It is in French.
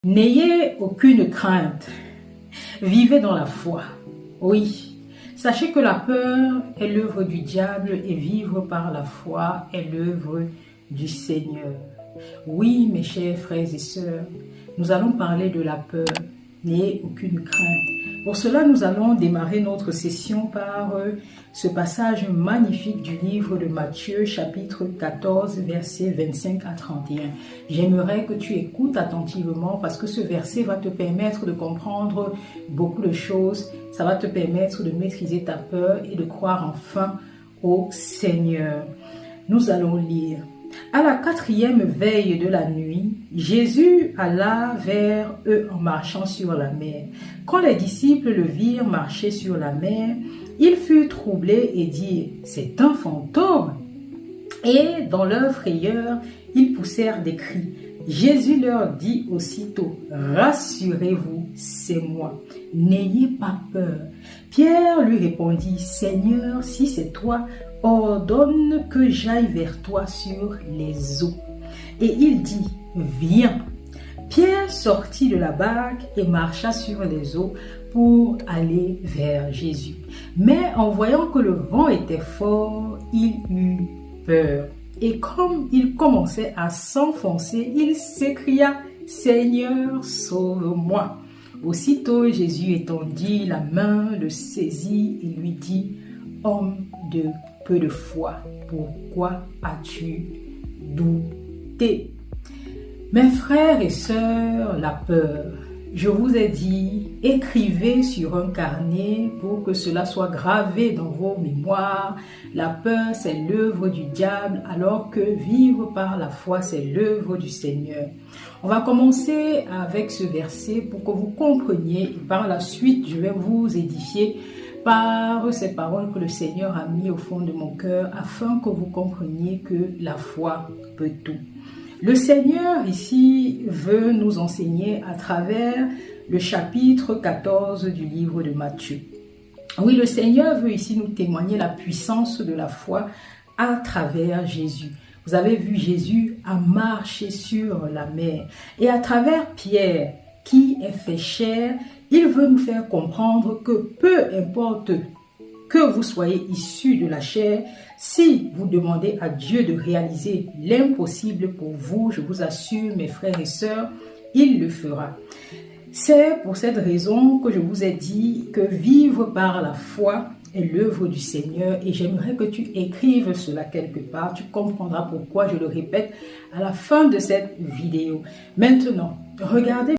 N'ayez aucune crainte, vivez dans la foi. Oui, sachez que la peur est l'œuvre du diable et vivre par la foi est l'œuvre du Seigneur. Oui, mes chers frères et sœurs, nous allons parler de la peur. N'ayez aucune crainte. Pour cela, nous allons démarrer notre session par ce passage magnifique du livre de Matthieu, chapitre 14, versets 25 à 31. J'aimerais que tu écoutes attentivement parce que ce verset va te permettre de comprendre beaucoup de choses. Ça va te permettre de maîtriser ta peur et de croire enfin au Seigneur. Nous allons lire. À la 4e veille de la nuit, Jésus alla vers eux en marchant sur la mer. Quand les disciples le virent marcher sur la mer, ils furent troublés et dirent « C'est un fantôme !» Et dans leur frayeur, ils poussèrent des cris. Jésus leur dit aussitôt « Rassurez-vous, c'est moi, n'ayez pas peur. » Pierre lui répondit « Seigneur, si c'est toi, ordonne que j'aille vers toi sur les eaux. » Et il dit « Viens !» Pierre sortit de la barque et marcha sur les eaux pour aller vers Jésus. Mais en voyant que le vent était fort, il eut peur. Et comme il commençait à s'enfoncer, il s'écria « Seigneur, sauve-moi !» Aussitôt Jésus étendit la main, le saisit et lui dit « Homme de peu de foi, pourquoi as-tu douté ?» Mes frères et sœurs, la peur. Je vous ai dit, écrivez sur un carnet pour que cela soit gravé dans vos mémoires. La peur, c'est l'œuvre du diable, alors que vivre par la foi, c'est l'œuvre du Seigneur. On va commencer avec ce verset pour que vous compreniez et par la suite, je vais vous édifier par ces paroles que le Seigneur a mis au fond de mon cœur afin que vous compreniez que la foi peut tout. Le Seigneur ici veut nous enseigner à travers le chapitre 14 du livre de Matthieu. Oui, le Seigneur veut ici nous témoigner la puissance de la foi à travers Jésus. Vous avez vu Jésus a marché sur la mer et à travers Pierre qui est fait chair, il veut nous faire comprendre que peu importe que vous soyez issus de la chair, si vous demandez à Dieu de réaliser l'impossible pour vous, je vous assure, mes frères et sœurs, il le fera. C'est pour cette raison que je vous ai dit que vivre par la foi est l'œuvre du Seigneur et j'aimerais que tu écrives cela quelque part. Tu comprendras pourquoi je le répète à la fin de cette vidéo. Maintenant, regardez